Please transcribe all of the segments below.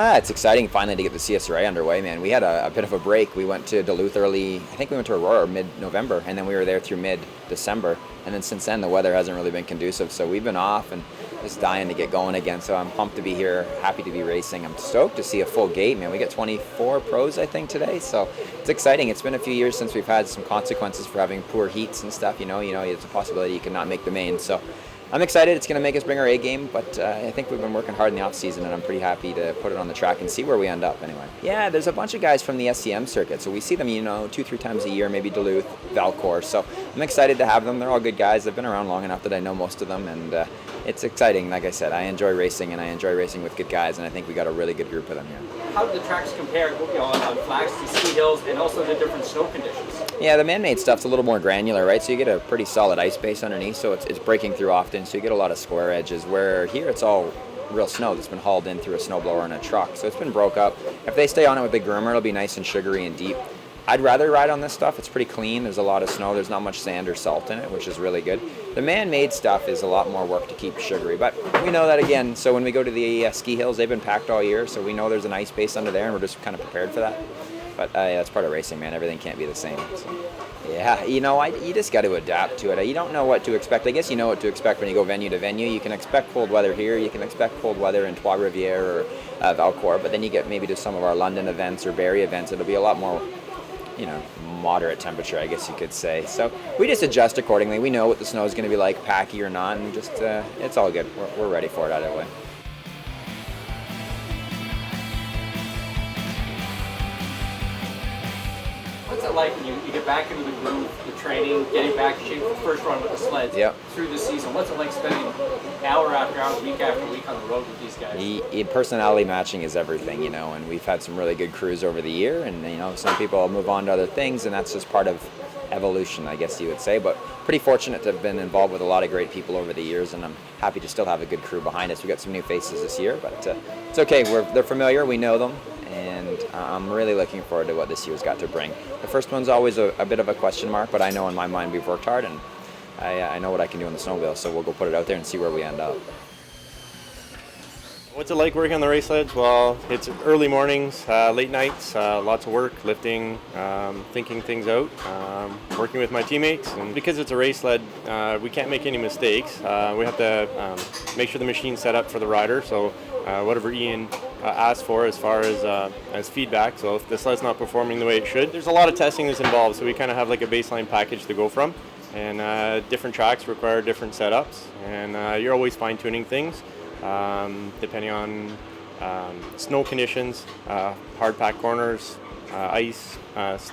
It's exciting finally to get the CSRA underway, man. We had a bit of a break. We went to Duluth early, I think we went to Aurora mid-November, and then we were there through mid-December. And then since then, the weather hasn't really been conducive, so we've been off and just dying to get going again. So I'm pumped to be here, happy to be racing. I'm stoked to see a full gate, man. We got 24 pros, I think, today, so it's exciting. It's been a few years since we've had some consequences for having poor heats and stuff. You know, it's a possibility you could not make the main. So I'm excited. It's going to make us bring our A game, but I think we've been working hard in the off season, and I'm pretty happy to put it on the track and see where we end up anyway. Yeah, there's a bunch of guys from the SCM circuit, so we see them, 2-3 times a year, maybe Duluth, Valcour. So I'm excited to have them. They're all good guys. They've been around long enough that I know most of them, and it's exciting. Like I said, I enjoy racing, and I enjoy racing with good guys, and I think we got a really good group of them here. How do the tracks compare on flats to ski hills and also the different snow conditions? Yeah, the man-made stuff's a little more granular, right? So you get a pretty solid ice base underneath, so it's breaking through often, so you get a lot of square edges, where here it's all real snow that's been hauled in through a snowblower and a truck. So it's been broke up. If they stay on it with the groomer, it'll be nice and sugary and deep. I'd rather ride on this stuff. It's pretty clean. There's a lot of snow. There's not much sand or salt in it, which is really good. The man-made stuff is a lot more work to keep sugary, but we know that again. So when we go to the ski hills, they've been packed all year, so we know there's an ice base under there, and we're just kind of prepared for that. But that's part of racing, man. Everything can't be the same. So. Yeah, you just got to adapt to it. You don't know what to expect. I guess you know what to expect when you go venue to venue. You can expect cold weather here. You can expect cold weather in Trois-Rivières or Valcour. But then you get maybe to some of our London events or Barrie events, it'll be a lot more, moderate temperature, I guess you could say. So we just adjust accordingly. We know what the snow is going to be like, packy or not, and just it's all good. We're ready for it either way. What's it like when you get back into the groove, the training, getting back in shape for the first run with the sleds through the season? What's it like spending hour after hour, week after week on the road with these guys? Personality matching is everything, and we've had some really good crews over the year, and some people move on to other things, and that's just part of evolution, I guess you would say. But pretty fortunate to have been involved with a lot of great people over the years, and I'm happy to still have a good crew behind us. We've got some new faces this year, but it's okay. They're familiar, we know them, and I'm really looking forward to what this year's got to bring. The first one's always a bit of a question mark, but I know in my mind we've worked hard, and I know what I can do on the Snowmobile, so we'll go put it out there and see where we end up. What's it like working on the race sleds? Well, it's early mornings, late nights, lots of work, lifting, thinking things out, working with my teammates. And because it's a race sled, we can't make any mistakes. We have to make sure the machine's set up for the rider. So whatever Ian asked for as far as feedback. So if the sled's not performing the way it should, there's a lot of testing that's involved. So we kind of have like a baseline package to go from. And different tracks require different setups. And you're always fine-tuning things. Depending on snow conditions, hard packed corners, ice,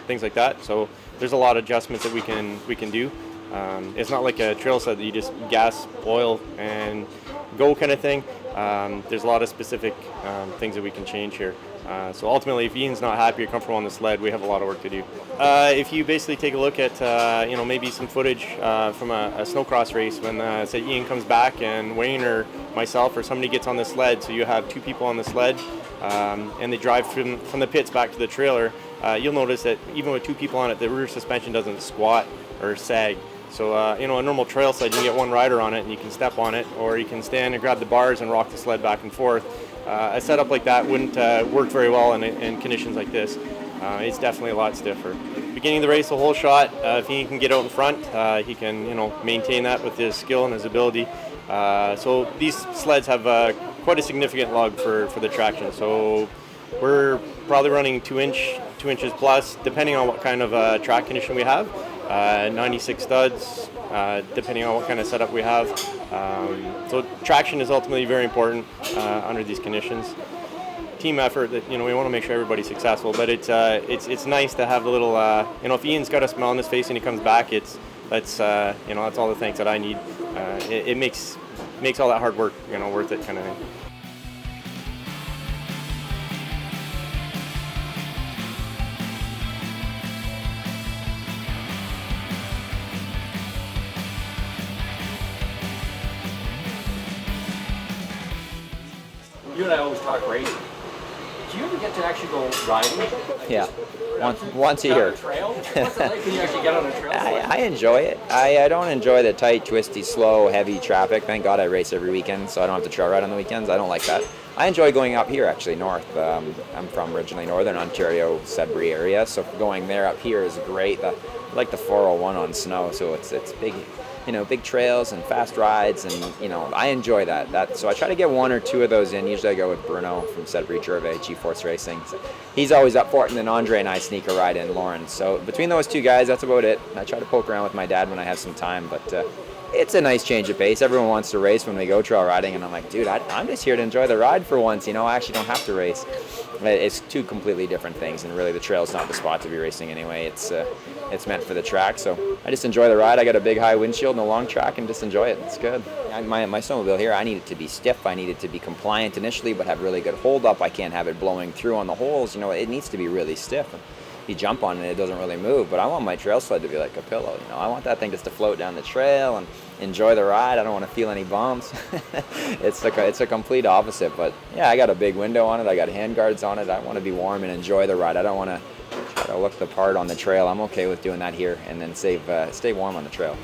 things like that. So there's a lot of adjustments that we can do. It's not like a trail set that you just gas, oil, and go kind of thing. There's a lot of specific things that we can change here. So ultimately, if Ian's not happy or comfortable on the sled, we have a lot of work to do. If you basically take a look at maybe some footage from a snowcross race when say Ian comes back and Wayne or myself or somebody gets on the sled, so you have two people on the sled and they drive from the pits back to the trailer, you'll notice that even with two people on it, the rear suspension doesn't squat or sag. So, a normal trail sled, you can get one rider on it and you can step on it, or you can stand and grab the bars and rock the sled back and forth. A setup like that wouldn't work very well in conditions like this. It's definitely a lot stiffer. Beginning of the race, the whole shot, if he can get out in front, he can, maintain that with his skill and his ability. So these sleds have quite a significant lug for the traction. So we're probably running 2 inches plus, depending on what kind of track condition we have. 96 studs, depending on what kind of setup we have. So traction is ultimately very important under these conditions. Team effort, that we want to make sure everybody's successful, but it's nice to have a little, if Ian's got a smile on his face and he comes back, that's all the thanks that I need. It makes all that hard work, worth it, kind of thing. You and I always talk racing. Do you ever get to actually go riding? Like Yeah. just Once a get on year. a trail? What's it like when you actually get on a trail? I enjoy it. I don't enjoy the tight, twisty, slow, heavy traffic. Thank God I race every weekend, so I don't have to trail ride on the weekends. I don't like that. I enjoy going up here, actually, north. I'm from originally Northern Ontario, Sudbury area, so going there up here is great. I like the 401 on snow, so it's big, big trails and fast rides, and I enjoy that. So I try to get one or two of those in. Usually I go with Bruno from Sudbury Gervais, G-Force Racing. So he's always up for it, and then Andre and I sneak a ride in, Lauren. So between those two guys, that's about it. I try to poke around with my dad when I have some time, but it's a nice change of pace. Everyone wants to race when we go trail riding, and I'm like, dude, I'm just here to enjoy the ride for once. I actually don't have to race. It's two completely different things, and really the trail's not the spot to be racing anyway. It's meant for the track, so I just enjoy the ride. I got a big high windshield and a long track, and just enjoy it. It's good. My snowmobile here, I need it to be stiff. I need it to be compliant initially, but have really good hold up. I can't have it blowing through on the holes. It needs to be really stiff. You jump on it, it doesn't really move, but I want my trail sled to be like a pillow. I want that thing just to float down the trail and enjoy the ride. I don't want to feel any bumps. It's a complete opposite, but yeah, I got a big window on it. I got hand guards on it. I want to be warm and enjoy the ride. I don't want to try to look the part on the trail. I'm okay with doing that here and then stay warm on the trail.